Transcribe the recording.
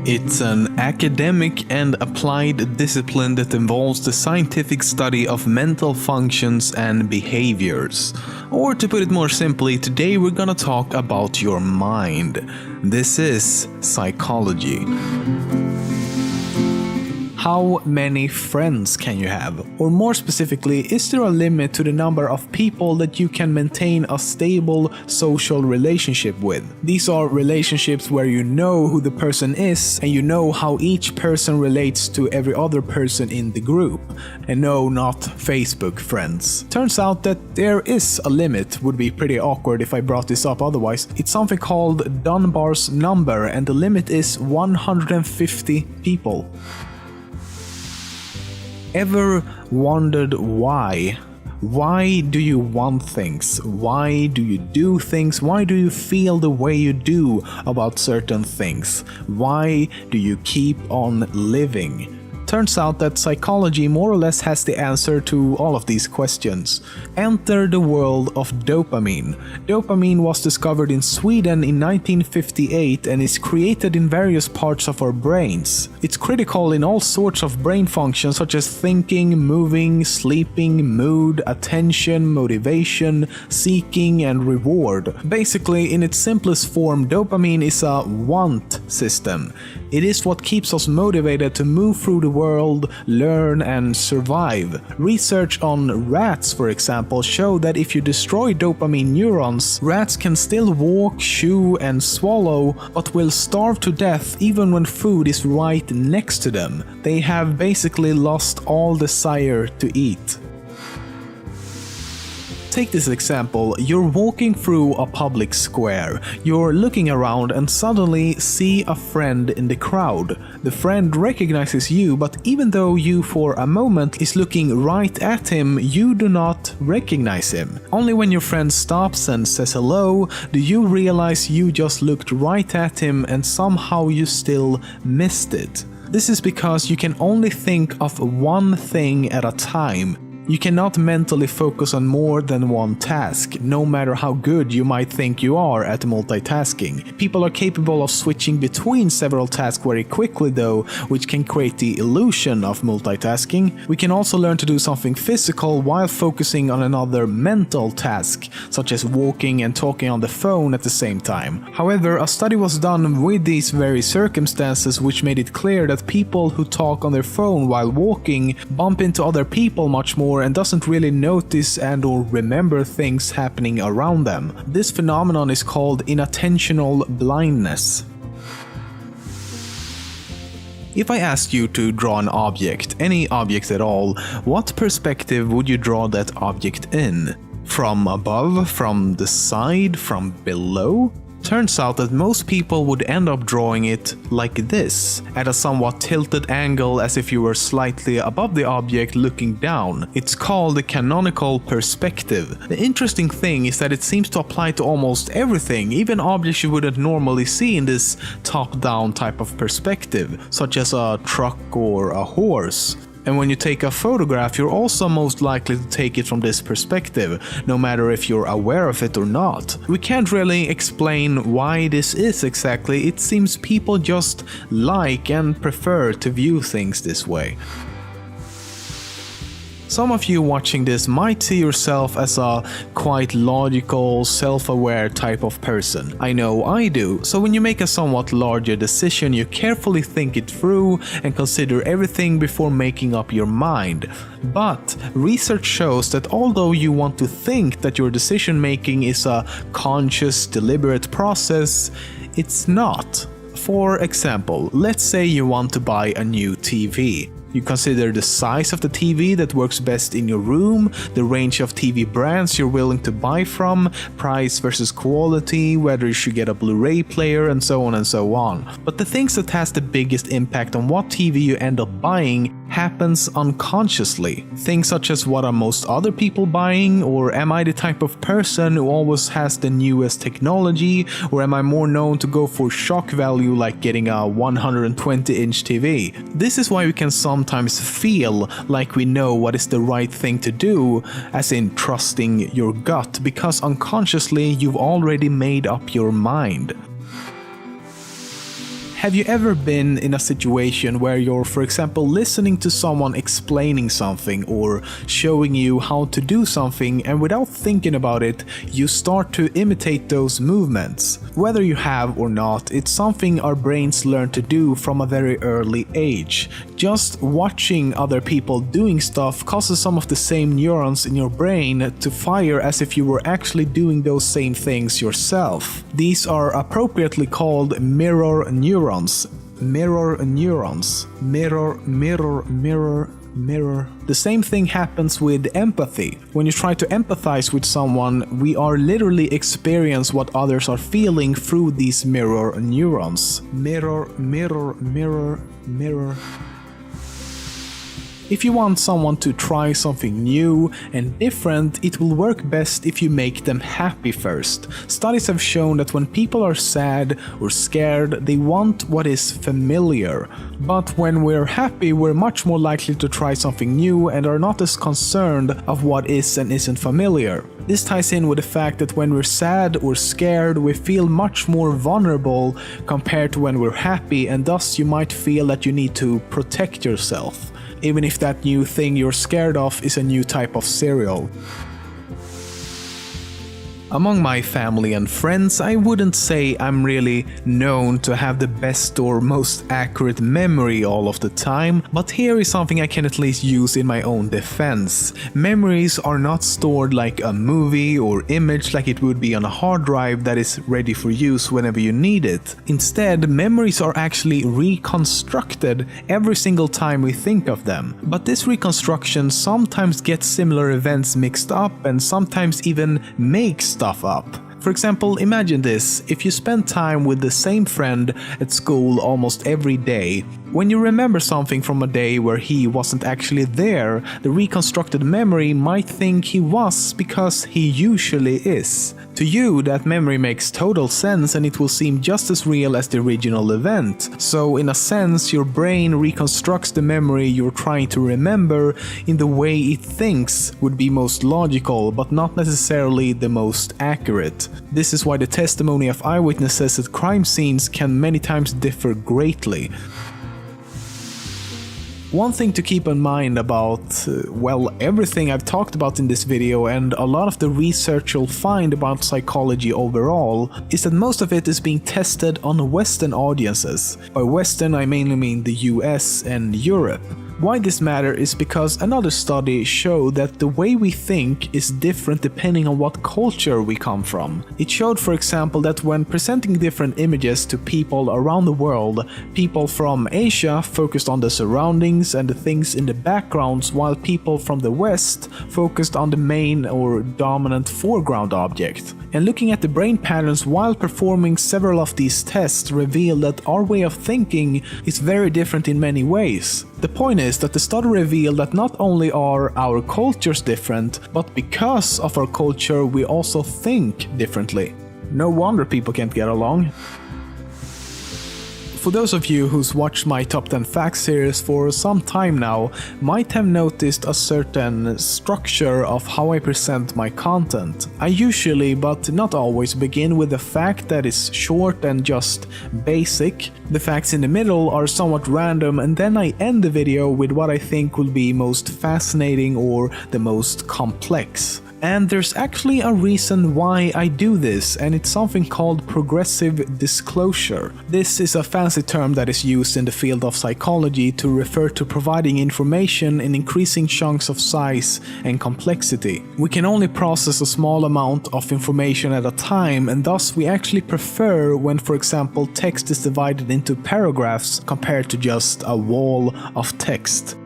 It's an academic and applied discipline that involves the scientific study of mental functions and behaviors. Or to put it more simply, today we're gonna talk about your mind. This is psychology. How many friends can you have? Or more specifically, is there a limit to the number of people that you can maintain a stable social relationship with? These are relationships where you know who the person is and you know how each person relates to every other person in the group. And no, not Facebook friends. Turns out that there is a limit. Would be pretty awkward if I brought this up otherwise. It's something called Dunbar's number, and the limit is 150 people. Ever wondered why? Why do you want things? Why do you do things? Why do you feel the way you do about certain things? Why do you keep on living? Turns out that psychology more or less has the answer to all of these questions. Enter the world of dopamine. Dopamine was discovered in Sweden in 1958 and is created in various parts of our brains. It's critical in all sorts of brain functions such as thinking, moving, sleeping, mood, attention, motivation, seeking, and reward. Basically, in its simplest form, dopamine is a want system. It is what keeps us motivated to move through the world, learn, and survive. Research on rats, for example, show that if you destroy dopamine neurons, rats can still walk, chew, and swallow, but will starve to death even when food is right next to them. They have basically lost all desire to eat. Take this example, you're walking through a public square, you're looking around and suddenly see a friend in the crowd. The friend recognizes you, but even though you for a moment is looking right at him, you do not recognize him. Only when your friend stops and says hello, do you realize you just looked right at him and somehow you still missed it. This is because you can only think of one thing at a time. You cannot mentally focus on more than one task, no matter how good you might think you are at multitasking. People are capable of switching between several tasks very quickly though, which can create the illusion of multitasking. We can also learn to do something physical while focusing on another mental task, such as walking and talking on the phone at the same time. However, a study was done with these very circumstances which made it clear that people who talk on their phone while walking bump into other people much more and doesn't really notice and or remember things happening around them. This phenomenon is called inattentional blindness. If I asked you to draw an object, any object at all, what perspective would you draw that object in? From above, from the side, from below? Turns out that most people would end up drawing it like this, at a somewhat tilted angle as if you were slightly above the object looking down. It's called the canonical perspective. The interesting thing is that it seems to apply to almost everything, even objects you wouldn't normally see in this top-down type of perspective, such as a truck or a horse. And when you take a photograph, you're also most likely to take it from this perspective, no matter if you're aware of it or not. We can't really explain why this is exactly, it seems people just like and prefer to view things this way. Some of you watching this might see yourself as a quite logical, self-aware type of person. I know I do. So when you make a somewhat larger decision, you carefully think it through and consider everything before making up your mind. But research shows that although you want to think that your decision making is a conscious, deliberate process, it's not. For example, let's say you want to buy a new TV. You consider the size of the TV that works best in your room, the range of TV brands you're willing to buy from, price versus quality, whether you should get a Blu-ray player, and so on and so on. But the things that has the biggest impact on what TV you end up buying happens unconsciously. Things such as what are most other people buying, or am I the type of person who always has the newest technology, or am I more known to go for shock value like getting a 120-inch TV? This is why we can sum sometimes feel like we know what is the right thing to do, as in trusting your gut, because unconsciously you've already made up your mind. Have you ever been in a situation where you're, for example, listening to someone explaining something or showing you how to do something, and without thinking about it, you start to imitate those movements? Whether you have or not, it's something our brains learn to do from a very early age. Just watching other people doing stuff causes some of the same neurons in your brain to fire as if you were actually doing those same things yourself. These are appropriately called mirror neurons. Mirror neurons. Mirror. The same thing happens with empathy. When you try to empathize with someone, we are literally experience what others are feeling through these mirror neurons. Mirror. If you want someone to try something new and different, it will work best if you make them happy first. Studies have shown that when people are sad or scared, they want what is familiar. But when we're happy, we're much more likely to try something new and are not as concerned of what is and isn't familiar. This ties in with the fact that when we're sad or scared, we feel much more vulnerable compared to when we're happy, and thus you might feel that you need to protect yourself, even if that new thing you're scared of is a new type of cereal. Among my family and friends, I wouldn't say I'm really known to have the best or most accurate memory all of the time, but here is something I can at least use in my own defense. Memories are not stored like a movie or image like it would be on a hard drive that is ready for use whenever you need it. Instead, memories are actually reconstructed every single time we think of them. But this reconstruction sometimes gets similar events mixed up and sometimes even makes stuff up. For example, imagine this: if you spend time with the same friend at school almost every day, when you remember something from a day where he wasn't actually there, the reconstructed memory might think he was because he usually is. To you, that memory makes total sense and it will seem just as real as the original event. So in a sense, your brain reconstructs the memory you're trying to remember in the way it thinks would be most logical, but not necessarily the most accurate. This is why the testimony of eyewitnesses at crime scenes can many times differ greatly. One thing to keep in mind about, everything I've talked about in this video and a lot of the research you'll find about psychology overall is that most of it is being tested on Western audiences. By Western, I mainly mean the US and Europe. Why this matters is because another study showed that the way we think is different depending on what culture we come from. It showed, for example, that when presenting different images to people around the world, people from Asia focused on the surroundings and the things in the backgrounds, while people from the West focused on the main or dominant foreground object. And looking at the brain patterns while performing several of these tests revealed that our way of thinking is very different in many ways. The point is that the study revealed that not only are our cultures different, but because of our culture we also think differently. No wonder people can't get along. For those of you who's watched my Top 10 Facts series for some time now, might have noticed a certain structure of how I present my content. I usually, but not always, begin with a fact that is short and just basic. The facts in the middle are somewhat random, and then I end the video with what I think will be most fascinating or the most complex. And there's actually a reason why I do this, and it's something called progressive disclosure. This is a fancy term that is used in the field of psychology to refer to providing information in increasing chunks of size and complexity. We can only process a small amount of information at a time, and thus we actually prefer when, for example, text is divided into paragraphs compared to just a wall of text.